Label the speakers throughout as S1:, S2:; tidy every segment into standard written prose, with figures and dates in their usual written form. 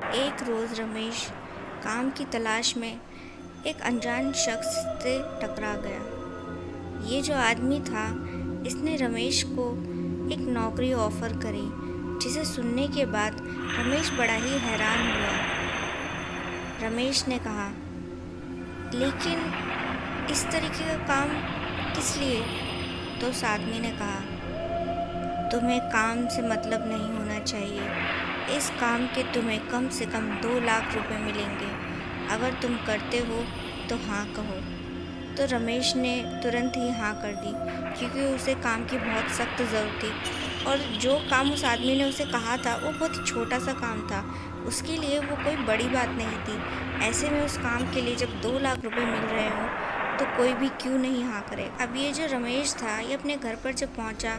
S1: एक रोज़ रमेश काम की तलाश में एक अनजान शख्स से टकरा गया। ये जो आदमी था, इसने रमेश को एक नौकरी ऑफ़र करी, जिसे सुनने के बाद रमेश बड़ा ही हैरान हुआ। रमेश ने कहा, लेकिन इस तरीके का काम किस लिए? तो उस आदमी ने कहा, तुम्हें काम से मतलब नहीं होना चाहिए। इस काम के तुम्हें कम से कम 2 लाख रुपए मिलेंगे। अगर तुम करते हो तो हाँ कहो। तो रमेश ने तुरंत ही हाँ कर दी, क्योंकि उसे काम की बहुत सख्त ज़रूरत थी और जो काम उस आदमी ने उसे कहा था वो बहुत ही छोटा सा काम था। उसके लिए वो कोई बड़ी बात नहीं थी। ऐसे में उस काम के लिए जब 2 लाख रुपए मिल रहे हों तो कोई भी क्यों नहीं हाँ करे। अब ये जो रमेश था, ये अपने घर पर जब पहुंचा,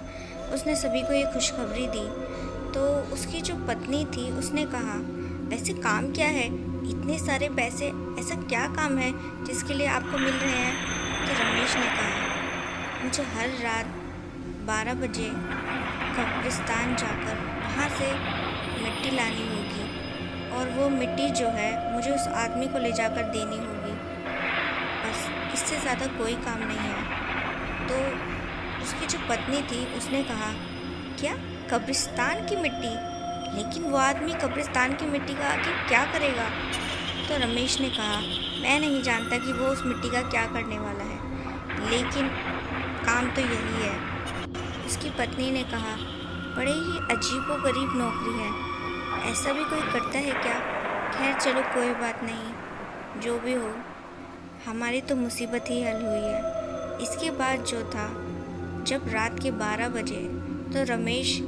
S1: उसने सभी को ये खुशखबरी दी। तो उसकी जो पत्नी थी, उसने कहा, वैसे काम क्या है? इतने सारे पैसे, ऐसा क्या काम है जिसके लिए आपको मिल रहे हैं? तो रमेश ने कहा, मुझे हर रात 12 बजे कब्रिस्तान जाकर वहाँ से मिट्टी लानी होगी और वो मिट्टी जो है मुझे उस आदमी को ले जाकर देनी होगी। बस इससे ज़्यादा कोई काम नहीं है। तो उसकी जो पत्नी थी, उसने कहा, क्या कब्रिस्तान की मिट्टी? लेकिन वो आदमी कब्रिस्तान की मिट्टी का आखिर क्या करेगा? तो रमेश ने कहा, मैं नहीं जानता कि वो उस मिट्टी का क्या करने वाला है, लेकिन काम तो यही है। उसकी पत्नी ने कहा, बड़े ही अजीबोगरीब नौकरी है, ऐसा भी कोई करता है क्या? खैर चलो कोई बात नहीं, जो भी हो, हमारी तो मुसीबत ही हल हुई है। इसके बाद जो था, जब रात के 12 बजे तो रमेश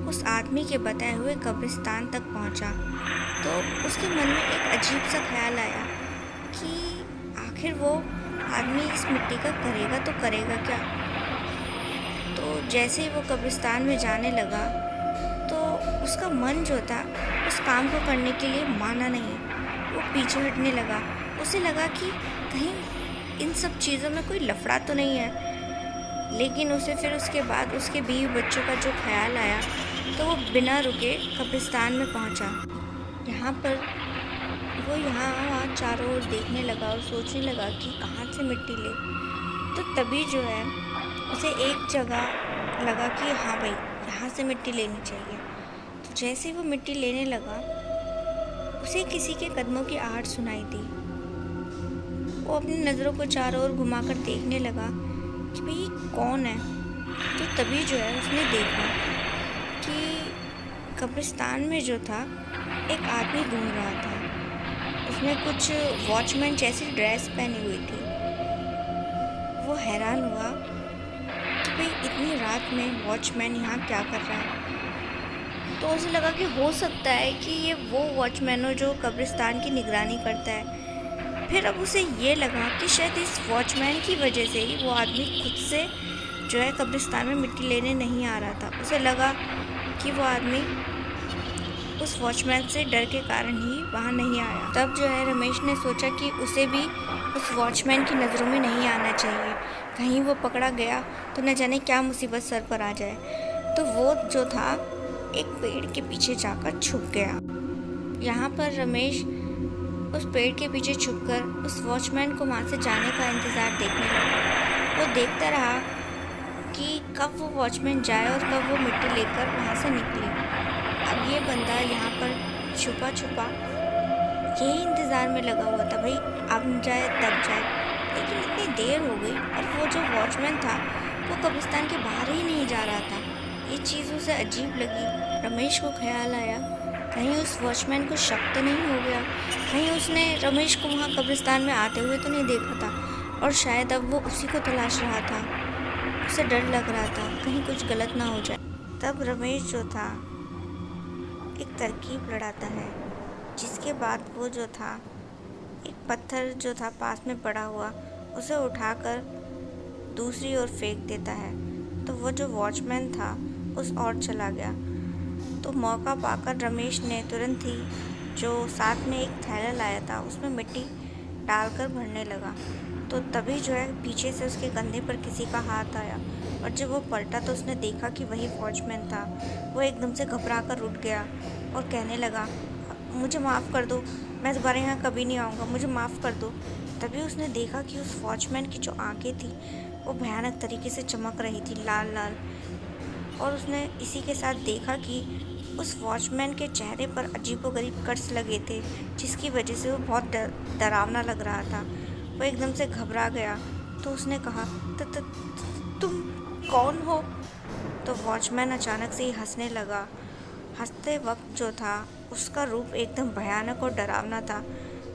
S1: उस आदमी के बताए हुए कब्रिस्तान तक पहुंचा। तो उसके मन में एक अजीब सा ख्याल आया कि आखिर वो आदमी इस मिट्टी का करेगा तो करेगा क्या। तो जैसे ही वो कब्रिस्तान में जाने लगा तो उसका मन जो था उस काम को करने के लिए माना नहीं, वो पीछे हटने लगा। उसे लगा कि कहीं इन सब चीज़ों में कोई लफड़ा तो नहीं है। लेकिन उसे फिर उसके बाद उसके बीवी बच्चों का जो ख्याल आया तो वो बिना रुके कब्रिस्तान में पहुंचा। यहाँ पर वो यहाँ वहाँ चारों ओर देखने लगा और सोचने लगा कि कहाँ से मिट्टी ले। तो तभी जो है उसे एक जगह लगा कि हाँ भाई, यहाँ से मिट्टी लेनी चाहिए। तो जैसे वो मिट्टी लेने लगा, उसे किसी के कदमों की आहट सुनाई दी। वो अपनी नज़रों को चारों ओर घुमाकर देखने लगा कि भाई कौन है। तो तभी जो है उसने देखा कि कब्रिस्तान में जो था एक आदमी घूम रहा था। उसने कुछ वॉचमैन जैसी ड्रेस पहनी हुई थी। वो हैरान हुआ कि भाई इतनी रात में वॉचमैन यहाँ क्या कर रहा है। तो उसे लगा कि हो सकता है कि ये वो वॉचमैन हो जो कब्रिस्तान की निगरानी करता है। फिर अब उसे ये लगा कि शायद इस वॉचमैन की वजह से ही वो आदमी खुद से जो है कब्रिस्तान में मिट्टी लेने नहीं आ रहा था। उसे लगा कि वो आदमी उस वॉचमैन से डर के कारण ही वहाँ नहीं आया। तब जो है रमेश ने सोचा कि उसे भी उस वॉचमैन की नज़रों में नहीं आना चाहिए, कहीं वो पकड़ा गया तो न जाने क्या मुसीबत सर पर आ जाए। तो वो जो था एक पेड़ के पीछे जाकर छुप गया। यहाँ पर रमेश उस पेड़ के पीछे छुपकर उस वॉचमैन को वहाँ से जाने का इंतज़ार देखने लगा। वो देखता रहा कि कब वो वॉचमैन जाए और कब वो मिट्टी लेकर वहाँ से निकले। अब ये बंदा यहाँ पर छुपा छुपा यही इंतज़ार में लगा हुआ था, भाई अब जाए तब जाए। लेकिन इतनी देर हो गई और वो जो वॉचमैन था वो कब्रिस्तान के बाहर ही नहीं जा रहा था। ये चीज़ उसे अजीब लगी। रमेश को ख्याल आया, कहीं उस वॉचमैन को शक तो नहीं हो गया, कहीं उसने रमेश को वहाँ कब्रिस्तान में आते हुए तो नहीं देखा था और शायद अब वो उसी को तलाश रहा था। उसे डर लग रहा था कहीं कुछ गलत ना हो जाए। तब रमेश जो था एक तरकीब लड़ाता है, जिसके बाद वो जो था एक पत्थर जो था पास में पड़ा हुआ उसे उठाकर दूसरी ओर फेंक देता है। तो वो जो वॉचमैन था उस ओर चला गया। तो मौका पाकर रमेश ने तुरंत ही जो साथ में एक थैला लाया था उसमें मिट्टी डालकर भरने लगा। तो तभी जो है पीछे से उसके कंधे पर किसी का हाथ आया और जब वो पलटा तो उसने देखा कि वही वॉचमैन था। वो एकदम से घबरा कर उठ गया और कहने लगा, मुझे माफ़ कर दो, मैं दोबारा यहाँ कभी नहीं आऊँगा, मुझे माफ़ कर दो। तभी उसने देखा कि उस वॉचमैन की जो आँखें थी वो भयानक तरीके से चमक रही थी, लाल लाल। और उसने इसी के साथ देखा कि उस वॉचमैन के चेहरे पर अजीबोगरीब कट्स लगे थे, जिसकी वजह से वो बहुत डरावना लग रहा था। वो एकदम से घबरा गया। तो उसने कहा, तुम कौन हो?" तो वॉचमैन अचानक से ही हंसने लगा। हंसते वक्त जो था उसका रूप एकदम भयानक और डरावना था।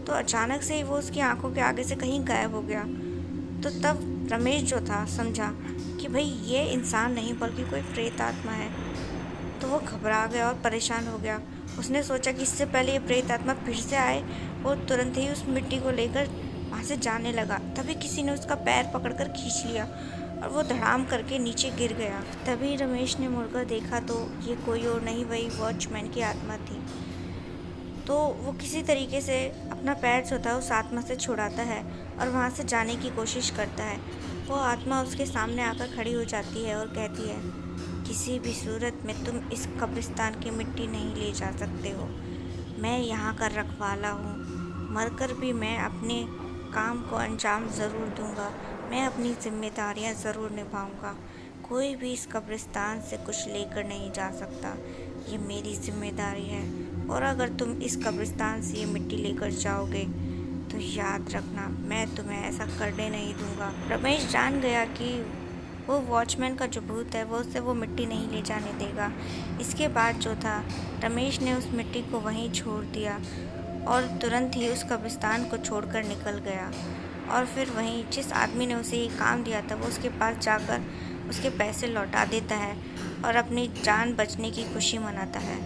S1: तो अचानक से ही वो उसकी आंखों के आगे से कहीं गायब हो गया। तो तब रमेश जो था समझा कि भाई ये इंसान नहीं बल्कि कोई प्रेत आत्मा है। तो वो घबरा गया और परेशान हो गया। उसने सोचा कि इससे पहले ये प्रेत आत्मा फिर से आए, वो तुरंत ही उस मिट्टी को लेकर वहाँ से जाने लगा। तभी किसी ने उसका पैर पकड़कर खींच लिया और वो धड़ाम करके नीचे गिर गया। तभी रमेश ने मुड़कर देखा तो ये कोई और नहीं, वही वॉचमैन की आत्मा थी। तो वो किसी तरीके से अपना पैर जो था उस आत्मा से छुड़ाता है और वहाँ से जाने की कोशिश करता है। वो आत्मा उसके सामने आकर खड़ी हो जाती है और कहती है, किसी भी सूरत में तुम इस कब्रिस्तान की मिट्टी नहीं ले जा सकते हो। मैं यहाँ का रखवाला हूँ। मरकर भी मैं अपने काम को अंजाम ज़रूर दूँगा। मैं अपनी जिम्मेदारियाँ ज़रूर निभाऊँगा। कोई भी इस कब्रिस्तान से कुछ लेकर नहीं जा सकता। ये मेरी जिम्मेदारी है। और अगर तुम इस कब्रिस्तान से ये मिट्टी लेकर जाओगे तो याद रखना, मैं तुम्हें ऐसा करने नहीं दूँगा। रमेश जान गया कि वो वॉचमैन का जो भूत है वो उससे वो मिट्टी नहीं ले जाने देगा। इसके बाद जो था रमेश ने उस मिट्टी को वहीं छोड़ दिया और तुरंत ही उस कब्रिस्तान को छोड़कर निकल गया। और फिर वहीं जिस आदमी ने उसे ये काम दिया था वो उसके पास जाकर उसके पैसे लौटा देता है और अपनी जान बचने की खुशी मनाता है।